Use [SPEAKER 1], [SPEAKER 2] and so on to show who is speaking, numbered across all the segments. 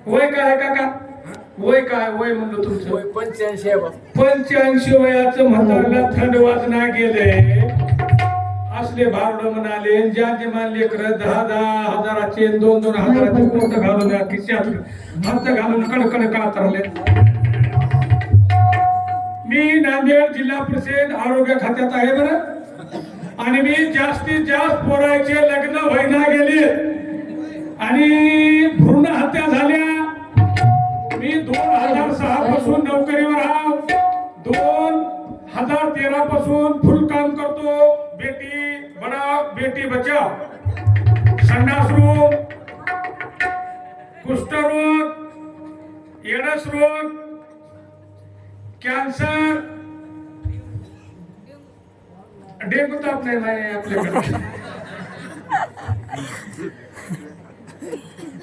[SPEAKER 1] वय काय काका? वय काय? वय म्हणलं तुमचं?
[SPEAKER 2] 85 आहे बा.
[SPEAKER 1] 85 वयाचं म्हातारला थंड वाजना गेले असले भावड म्हणाले. ज्यांचे मानले कर 10-10 हजाराचे 2-2 हजाराचे कोट घालून खिशात हात घालून कडकड कातरले. मी नांदेड जिल्हा परिषद आरोग्य खात्यात आहे बरं. आणि मी जास्तीत जास्त पोरायचे लग्न व्हायला गेले आणि भ्रूण हत्या झाल्या. मी 2006 पासून नोकरीवर आहो. 2013 पासून फुल काम करतो. बेटी बचाओ बेटी बचाओ, संडास रोग, कुष्ठरोग, एडस रोग, कॅन्सर, डेंगू ताप नाही माय आपल्याकडे.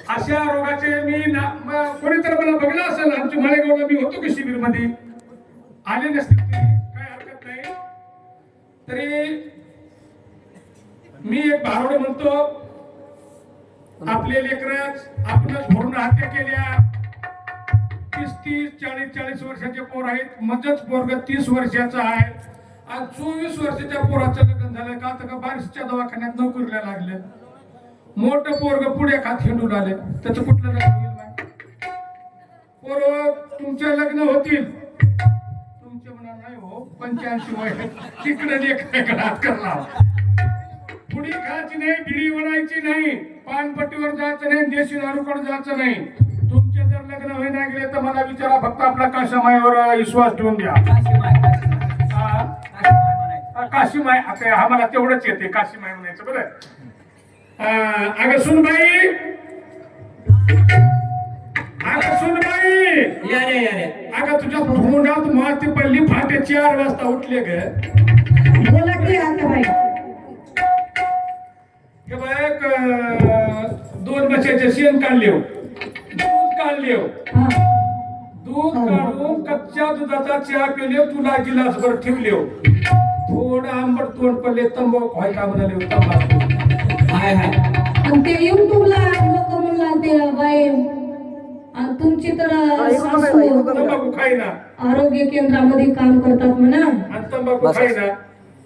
[SPEAKER 1] अशा रोगाचे मी कोणीतरी मला बघलं असेल. आमच्या माळेगावला मी होतो की शिबिर मध्ये आले नसतील काय हरकत नाही. तरी मी एक भारोड म्हणतो. आपले लेकरच आपणच भरून हत्या केल्या. 30-30, 40-40 वर्षाचे पोर आहेत. मजच पोरग 30 वर्षाचा आहे आणि 24 वर्षाच्या पोराचं लग्न झालं का तर बारिशच्या दवाखान्यात नोकरीला लागलं. मोठं पोरग पुढे खात हिंडून आले. त्याचं कुठलं लग्न होईल? पोर तुमचे लग्न होतील. तुमचे म्हणा नाही हो 85 वय तिकडे लेकराकडे हात करला. पुडी खायची नाही, बिडी वडायची नाही, पानपट्टीवर जायचं नाही, देशी दारूकडे जायचं नाही. तुमचे जर लग्न व्हायला गेले तर मला विचारा. फक्त आपला काशीमाईवर विश्वास ठेवून द्या. काशीमाई आता आम्हाला तेवढंच येते काशीमाई म्हणायचं बरं. अगं सुनबाई, अगं सुनबाई,
[SPEAKER 2] या रे.
[SPEAKER 1] अगं तुझ्या तोंडात माती पडली. फाटे 4 वाजता उठले ग.
[SPEAKER 3] बोला की आता बाई.
[SPEAKER 1] हे बघ 2 म्हशीचे शेण काढले, दूध काढले, दूध काढून कच्च्या दुधाचा चहा पिले. तुला गिलासभर ठेवले. थोडं आंबट तोंड पडले. तंबाखू व्हाय का म्हणाले. तंबाखू
[SPEAKER 3] आणि ते युट्यूबला लोक म्हणला ते बाई आणि तुमची तर सासू
[SPEAKER 1] तंबाखू खाईना,
[SPEAKER 3] आरोग्य केंद्रामध्ये काम करतात म्हणा.
[SPEAKER 1] आणि तंबाखू खाईना.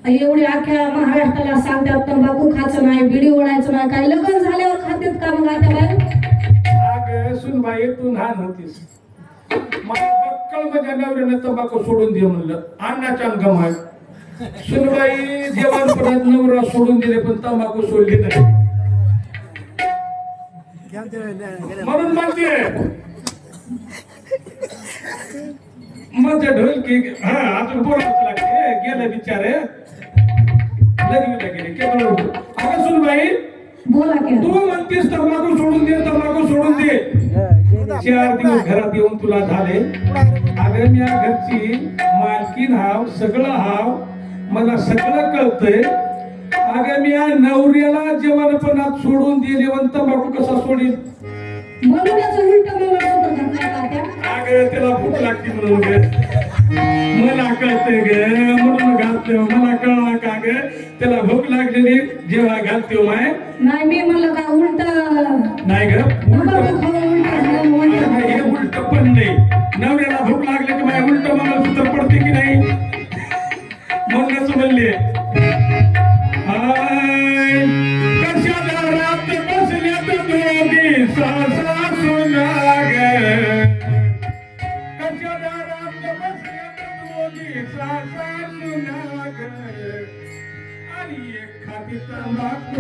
[SPEAKER 3] एवढी अख्ख्या महाराष्ट्राला सांगतात तंबाखू खायचं नाही, बिडी ओढायचं नाही. काय लग्न झाल्यावर खात्यात का मग आता बाई?
[SPEAKER 1] अगं सुनबाई तू लहान होतीस. मला बक्कळ माझ्या नवऱ्यानं तंबाखू सोडून दे म्हणलं. अन्नाच्या गमाय सुनबाई जेवण परत नवरा सोडून दिले पण तंबाखू सोडली नाही. म्हणून म्हणते माझ्या ढोलकी अजून बोलावंच लागते. गेलं बिचारे लग्नीला गेले केवळ. अगं सुनबाई
[SPEAKER 3] बोला की.
[SPEAKER 1] तू म्हणतेस तंबाखू सोडून दे, तंबाखू सोडून दे. 4 दिवस घरात येऊन तुला झाले. अगं मी या घरची मालकीन हाव, सगळं हाव, मला सगळं कळतंय. अगं मी या नवऱ्याला जेवणपणात सोडून दिले वन तंबाखू कसा सोडील?
[SPEAKER 3] म्हणून याचं उलट मी म्हणतो घरच्या तात्या.
[SPEAKER 1] अगं त्याला भूक लागते म्हणून ग. मला कळतंय ग म्हणून घालतो. मला कळला का ग त्याला भूक लागलेली जेव्हा घालतो माय.
[SPEAKER 3] नाही मी म्हणलं का उलट
[SPEAKER 1] नाही ग
[SPEAKER 3] उलट
[SPEAKER 1] हे उलट पण नाही. नवऱ्याला भूक लागली की माझ्या उलट मला सूत्र पडते की नाही म्हणूनच म्हणले. कशा दारात बसल्यात दोघी सासा सुना ग. कशा दारात बसल्यात दोघी सासा सुना ग. आणि एखादी तंबाखू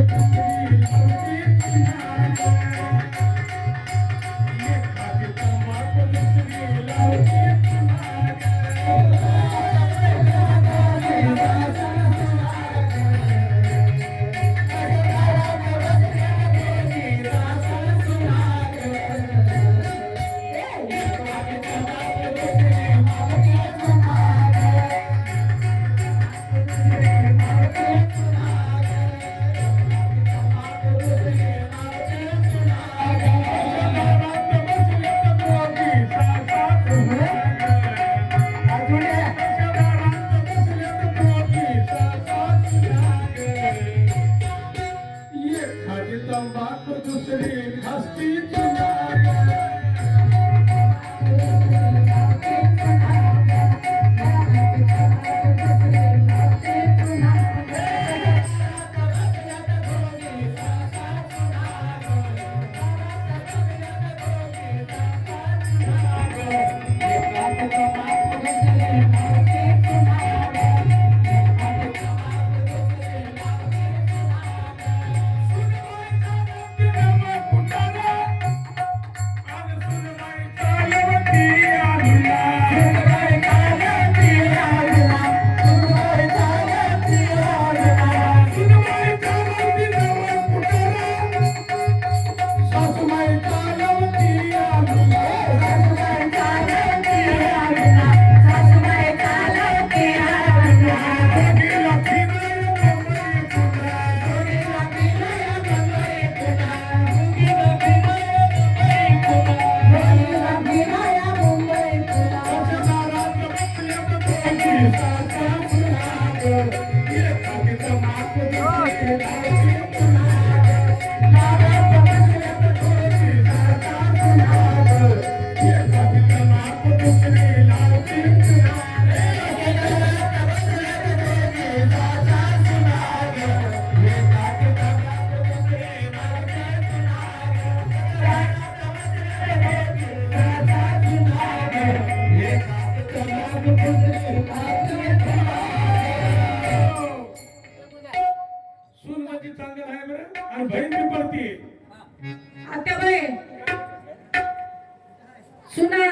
[SPEAKER 3] सुना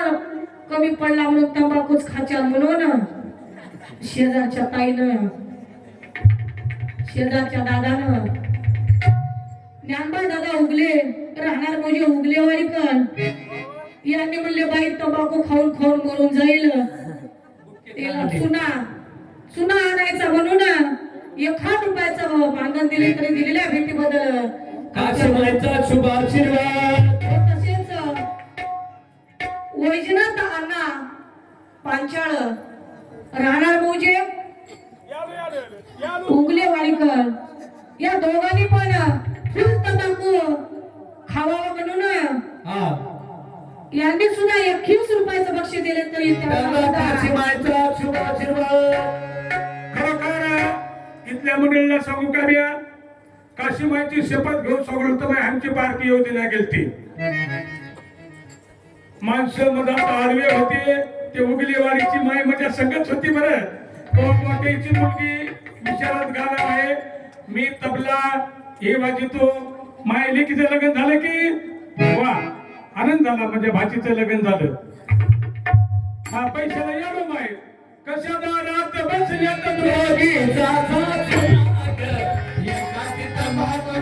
[SPEAKER 3] कमी पडला म्हणून तंबाखूच खाच्या म्हणून शेजारच्या ताईनं शेजारच्या दादानं ज्ञानबा दादा उगले राहणार म्हणजे उगले वाईकन यांनी म्हणले बाई तंबाखू खाऊन खाऊन मरून जाईल त्याला चुना आणायचा म्हणून 1 रुपयाचा मानधन दिले तरी दिलेल्या भेटी बदल
[SPEAKER 2] काशीमाईचा शुभ आशीर्वाद.
[SPEAKER 3] तसेच वैजनाथ अण्णा पांचाळ राहणार मौजे उगले वाडीकर या दोघांनी पण फुल तंबाखू खावा म्हणून
[SPEAKER 2] हा
[SPEAKER 3] यांनी सुद्धा 21 रुपयाचं बक्षीस दिले तरी
[SPEAKER 2] त्यांना काशीमाईचा शुभ आशीर्वाद.
[SPEAKER 1] खरोखर इथल्या मुलींना सांगू का बिया काशीमाईची शपथ घेऊन सगळं तर आमची पार्टी येऊ दिल्या गेलती माणसं मधात आडवे होते ते उगलेवाडीची माई माझ्या संगत होती बरं मोठ्याची मुलगी विचारात गाणं आहे मी तबला हे वाजितो माय लेकीचं लग्न झालं की वा आनंद झाला म्हणजे भाचीचं लग्न झालं हा पैशाला यालो माय कशा दारात बसल्यात
[SPEAKER 2] दोघीचा साथ लाग, एकाची तंबाखू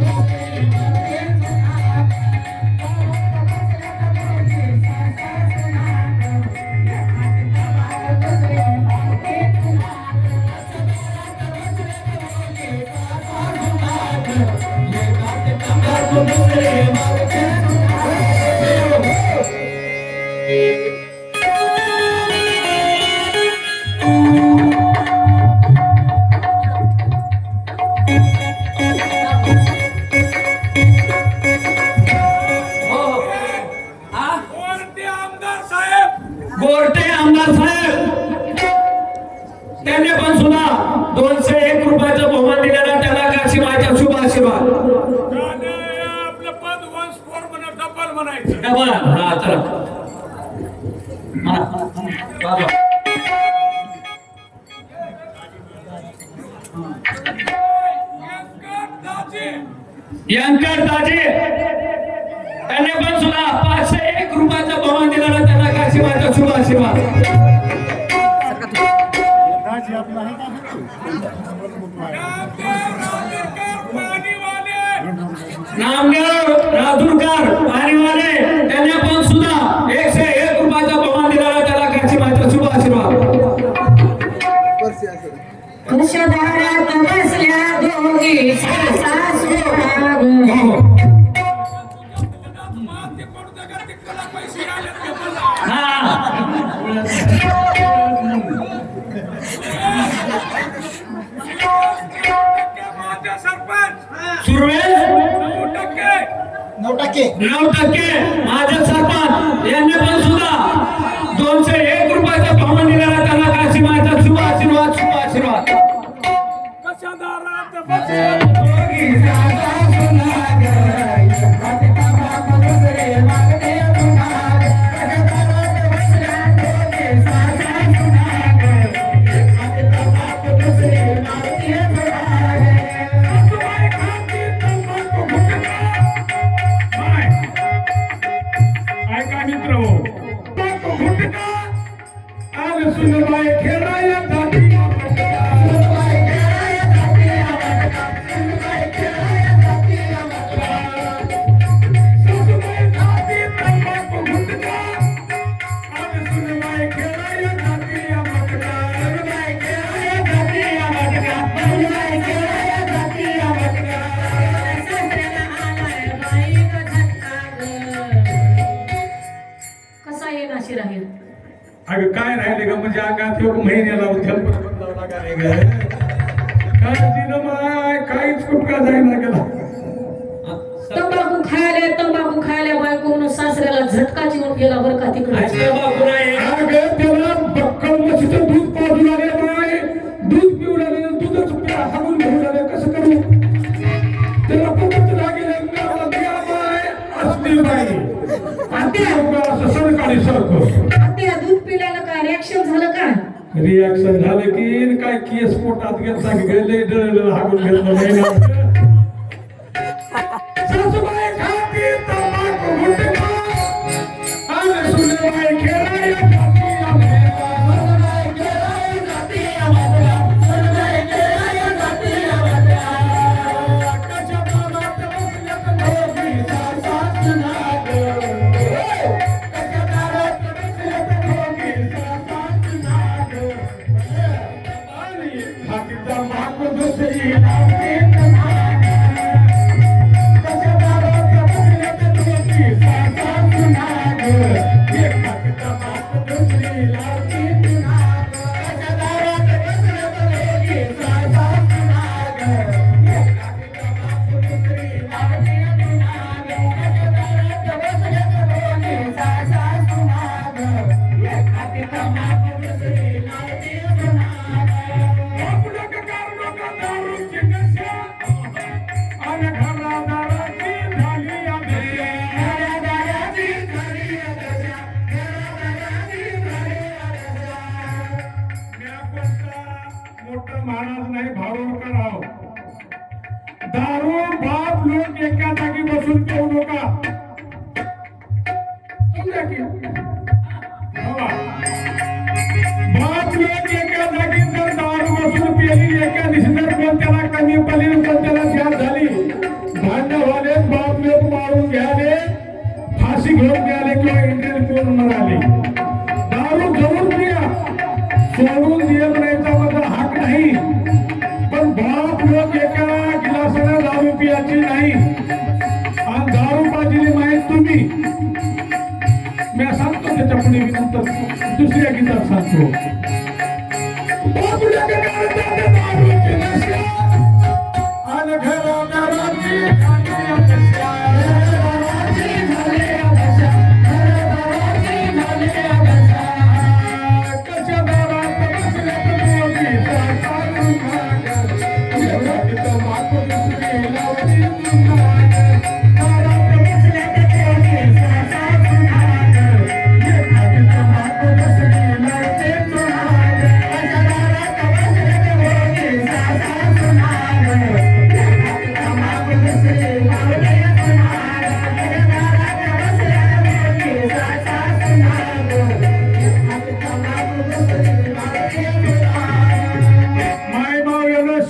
[SPEAKER 2] गोरटे आमदार साहेब त्यांनी पण सुद्धा 201 रुपयाचा बहुमान दिलेला त्याला काशीमाईचा शुभ आशीर्वाद.
[SPEAKER 1] आपलं पद वंश फोर म्हणा डबल म्हणायचं
[SPEAKER 2] डबल हा चला बाबा यंकर दाजी त्यांनी पण सुद्धा 501 रुपयाचा बहुमान दिलेला त्याला काशीमाईचा शुभ आशीर्वाद. नामदेव राजूरकर पाणीवाले त्यांनी पण सुद्धा 101 रुपयाचा बहुमान दिलेला त्याला काशीमाईचा शुभ आशीर्वाद.
[SPEAKER 3] कशा दारात बसल्या दोघी सासू
[SPEAKER 2] सुरवेश 9% माझे सरपंच यांनी पण सुद्धा 201 रुपयाचा बहुमान दिलेला त्याला काशीमाईचा शुभ आशीर्वाद शुभ आशीर्वाद.
[SPEAKER 1] कशा दारात बसल्यात ऐका मित्र हो गुटका आल सुनबाई खेळाया जाती
[SPEAKER 3] कसा येईल अशी राहील
[SPEAKER 1] अगं काय राहिले ग म्हणजे अंगात योग महिन्याला उद्याला माय काहीच कुटका जाईना गेला
[SPEAKER 3] तंबाखू खायला बायको म्हणून सासऱ्याला झटकाच येऊन गेला बरं का तिकडे
[SPEAKER 2] तंबाखू नाही
[SPEAKER 1] अगं त्याला बक्कल म्हशीचं दूध पाजू लागले माय दूध पिऊ लागले दूधच हागून घेऊ लागले कसं करू त्याला खूपच लागेल माय असली बाई असं सरकारी सरको
[SPEAKER 3] आता दूध पिल्याला काय रिॲक्शन झालं का
[SPEAKER 1] रिॲक्शन झालं की काय केस पोटात घेतला की गेले डळ हागून घेतलं नाही सासूबाई खाती तंबाखू गुटखा आले सुनेबाई मोठं महाराज नाही भावकर राव दारू बाप लोक एका जागी बसून पिऊ नका समजा की हवा बाप लोक एका जागी जर दारू बसून पिली एका दिवशी जर कोण त्याला कमी पडली कोण त्याला ध्यान झाली भांडवाले बाप लोक मारून घ्याले फाशी घेऊन घ्याले किंवा इंडियन पिऊन मराले दारू जरूर पिया सोडून दिया म्हणायचा माझा हक नाही पण बाप लोक एका गिलासाला दारू पियाची नाही आणि दारू पाजली माहीत तुम्ही मी सांगतो त्याच्या पुढे मी नंतर दुसऱ्या गीतात सांगतो बाप लोक दारूची नशा आणि घरादाराची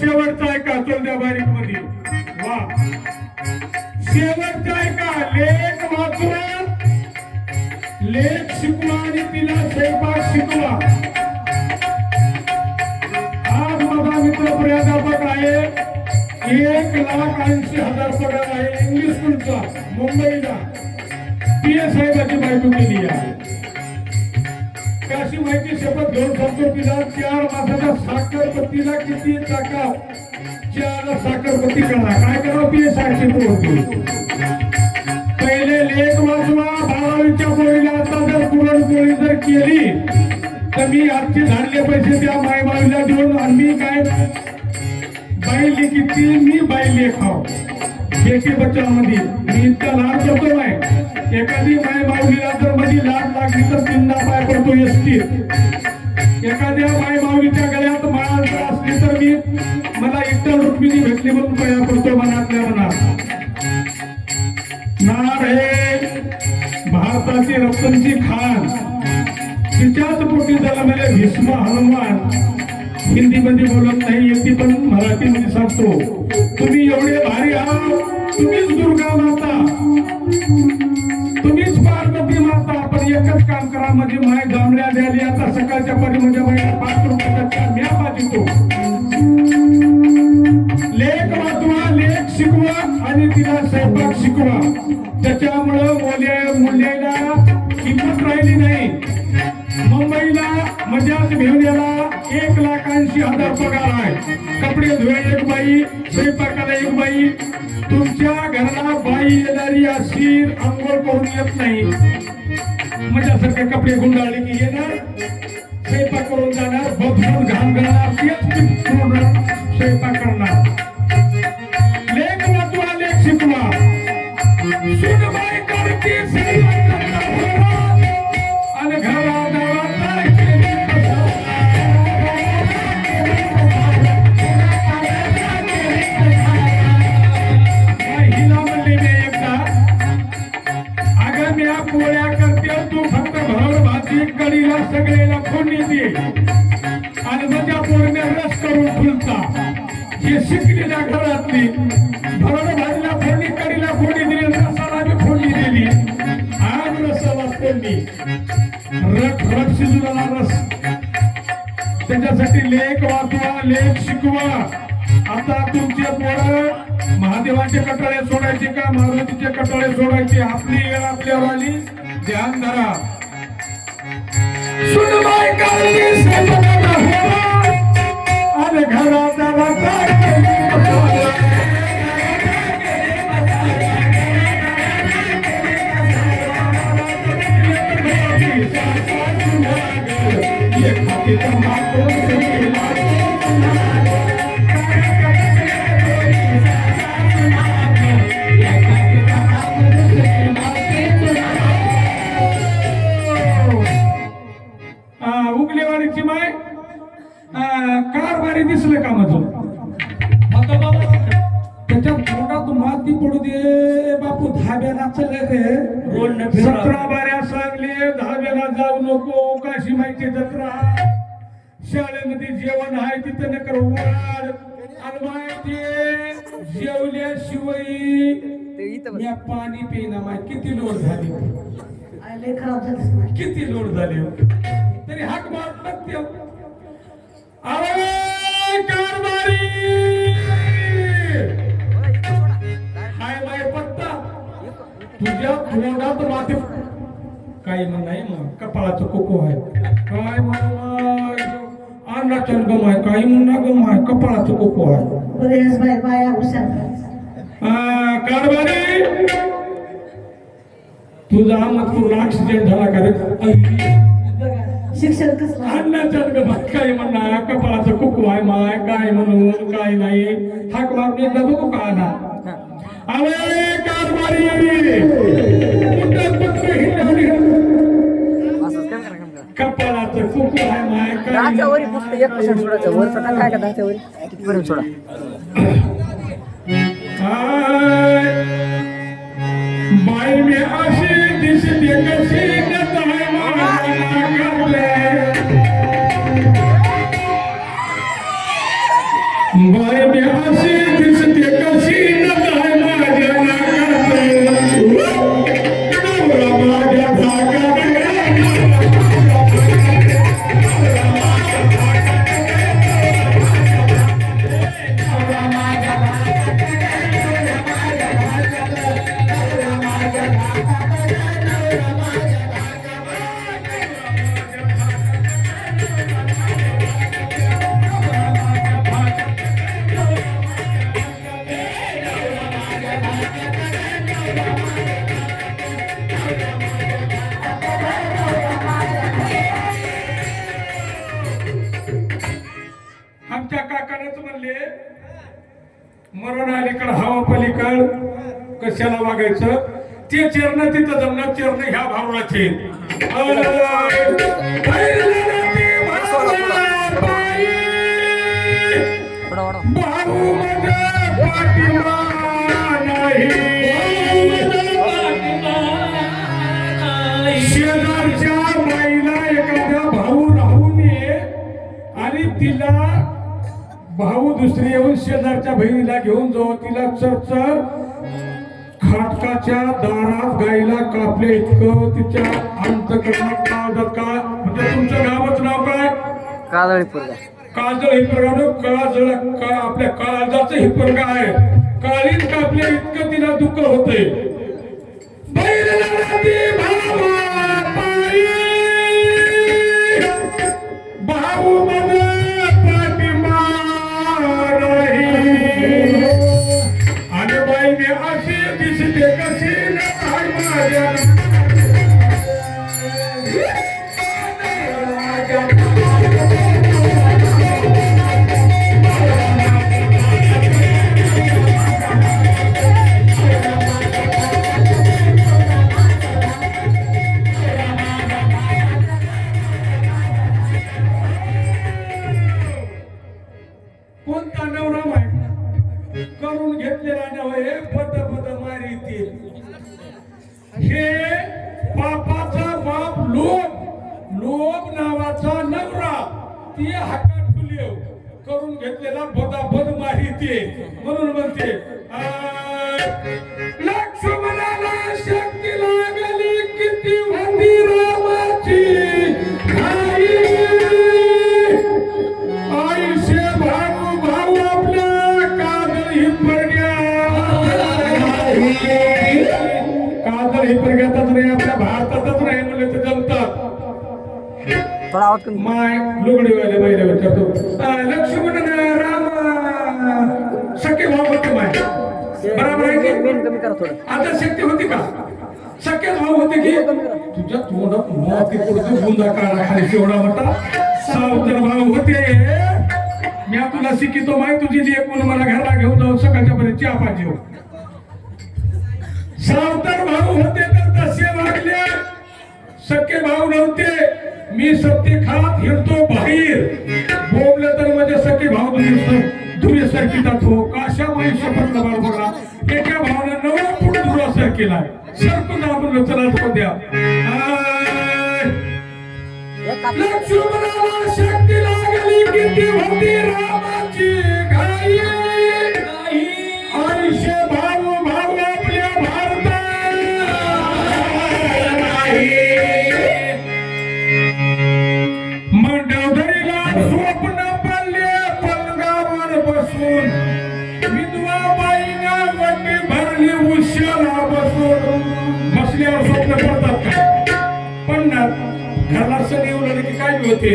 [SPEAKER 1] शेवटचा ऐका चोलद्या बारीक मध्ये वा शेवटचा ऐका लेख वाचवा लेख शिकवा आणि तिला स्वयंपाक शिकवा आज माझा मित्र प्राध्यापक आहे 1,80,000 पगार आहे इंग्लिश स्कूलचा मुंबईला PS साहेबाची बायको केली आहे अशी माहिती शपथ घेऊन सांगतो तिला 4 मासाच्या साखरपत्तीला किती टाका 4 साखरपत्ती करा काय करा PS साहेबची पोहोचली पहिले लेख वाचवा 12वीच्या पोळीला आता जर पुरणपोळी जर केली तर मी आजचे झाडले पैसे त्या मायबाईला देऊन आणि मी काय बाई लेखी मी बाई लेखाव बेटी बचावमध्ये मी इतका लाड करतो नाही एखादी माय माऊलीला जर माझी लाट लागली तर 3दा पाय पडतो एसटी एखाद्या माय माऊलीच्या गळ्यात माळ जर असली तर मी मला एकटा रुक्मिणी भेटली म्हणून पाया पडतो मनातल्या मनात नाड हे भारताची रत्नची खान तिच्याच पोटी जन्मले भीष्म हनुमान हिंदी मध्ये बोलत नाही येते पण मराठीमध्ये सांगतो तुम्ही एवढे भारी आहात तुम्हीच दुर्गा माता तुम्हीच पार्वती माता पण एकच काम करा म्हणजे माय जांभळ्या द्याली आता सकाळच्या परी म्हणजे बाईला 5 रुपयाचा म्या पाठवतो लेख वाचवा लेख शिकवा आणि तिला स्वयंपाक शिकवा त्याच्यामुळं मुलीला किंमत राहिली नाही मुंबईला मजाच घेऊन याला 1,80,000 पगार आहे कपडे धुवे एक बाई स्वयंपाकाला एक बाई तुमच्या घराला बाई येणारी अशी अंघोळ करून येत नाही माझ्यासारखे कपडे गुंडाळले की येणार स्वयंपाक करून जाणार बदलून घाम घालणार तेच स्वयंपाक करणार लेख वाचवा लेख शिकवा सुनबाई करते आणि हिला म्हणले मी एकदा अगं मी पोळ्या करते तू फक्त भरड भाजी कढीला सगळ्याला फोडणी दे आणि माझ्या पोळीने रस करून फुलता हे शिकलेल्या घरातली भरड भाजीला फोडणी कढीला फोडणी दिली रसाला बी फोडणी दिली आज रसाला फोडणी रट शिजूला रस त्याच्यासाठी लेख वाचवा लेख शिकवा आता तुमचे पोरं महादेवाचे कटाळे सोडायचे का मारुतीचे कटाळे सोडायचे आपली वेळ आपल्यावर आली ध्यान धरा सुनबाई काळजी स्वतःला होवा आणि घराचा रस्ता केली बसावा. उगलेवाडीची माय कारभारी दिसलं का माझं
[SPEAKER 2] आता बाबा
[SPEAKER 1] त्याच्या तोंडात माती पडू दे बापू धाब्याला चल रे
[SPEAKER 2] रोड न
[SPEAKER 1] 17 बाऱ्या सांगले धाब्याला जाऊ नको काशी माहिती जत्रा शाळेमध्ये जेवण आहे तिथं नकर वाढ आणि माहिती जेवल्याशिवाय मी पाणी पिना माय किती लोड झाली
[SPEAKER 3] लय खराब झालं
[SPEAKER 1] किती लोड झाली तरी हाक मारत नसते कारभारी हाय बाय पत्ता तुझ्या तोंडात माती काही म्हण नाही मग कपाळाचं कोको आहे काय म्हण अन्नाचं गम आहे काही म्हणा गम आहे कपाळाचं कोको आहे
[SPEAKER 3] बाया हुशार
[SPEAKER 1] कारभारी तुझा मजकूर ऍक्सिडेंट झाला का रे
[SPEAKER 3] शिक्षण कसं
[SPEAKER 1] अन्नाचं गम आहे काय म्हणणार कपाळाचं कोको आहे माय काय म्हणून काय नाही हाक मारून एकदा बघू का ना अरे कारभारी कपाळाचं कुकू आहे माय
[SPEAKER 4] दहाच्या वरी फक्त 1% सोडायचं वर सोडा काय का 10च्या वरी कितीपर्यंत सोडा
[SPEAKER 1] बाई मी अशी दिसते कशी आहे बाई मी अशी दिसते कशी आहे माझ्या आमच्या काकानेच म्हणले मरण अलीकड हवा पलीकड कशाला वागायचं ते चरण तिथं जमणार चरण ह्या भावनाचे भाऊ माझा पाठिंबा नाही शेजारच्या बाईला एखादा भाऊ राहू नये आणि तिला भाऊ दुसरी येऊन शेजारच्या बहिणीला घेऊन जाऊ तिला चरचर खाटकाच्या दारात गाईला कापले इतकं तिच्या अंतकरणात काळजात का म्हणजे तुमचं गावाचं नाव काय
[SPEAKER 4] काजळीपूर
[SPEAKER 1] काजळ हे प्रकार काजळ का आपल्या काळजाचं हे प्रकार आहे काळीत कापले इतकं तिला दुःख होते भाऊ माझा पाठिंबा नाही आणि बाईने अशी दिसते कशी नाही माझ्या कोणता नवरा माहिती करून घेतलेला नव्हे पद पद मारितील हे बापाचा बाप लोभ नावाचा नवरा ती हातात ठुली करून घेतलेला पद मारिते म्हणून म्हणते लक्ष्मणाला शक्ती लागली किती होती रामाची आयुष्य भाऊ आपल्या
[SPEAKER 4] थोडा आवाज कमी
[SPEAKER 1] माय लुगडीवाले महिला विचारतो लक्ष्मण राम सख्खे भाऊ होते माय बरोबर आहे की
[SPEAKER 4] पेन कमी करा थोडं
[SPEAKER 1] आता शक्ती होती का सख्खे भाऊ होते की तुझ्या तोंडात मोती पुढचं गुंजा काढा खाली शेवडा होता सावतर भाऊ होते मी तुला शिकितो माय तुझी लेक म्हणून मला घरला घेऊन जाऊन सकाळच्या पर्यंत चहा पाहिजे सावतर भाऊ होते तर तसे वागले सख्खे भाऊ नव्हते मी सत्य खात हिरतो बाहेर बोललं तर माझे सख्खे भाऊ दुर्य सरकीतात हो काशा माई शपथ बरोबर एका भावानं 9 फूट दुरासर केलाय सरकून आपण चला तो द्या लक्ष्मणाला शक्ती लागली किती होती रामाची घाई आयुष्य भाऊ भाऊ आपल्या भारतात मंडवधरीला स्वप्न पडले पलंगावर बसून विधवा बाईने वटी भरली उश्याला बसून बसल्यावर स्वप्न पडतात का पडणार घरला सगळे उलट की काय होते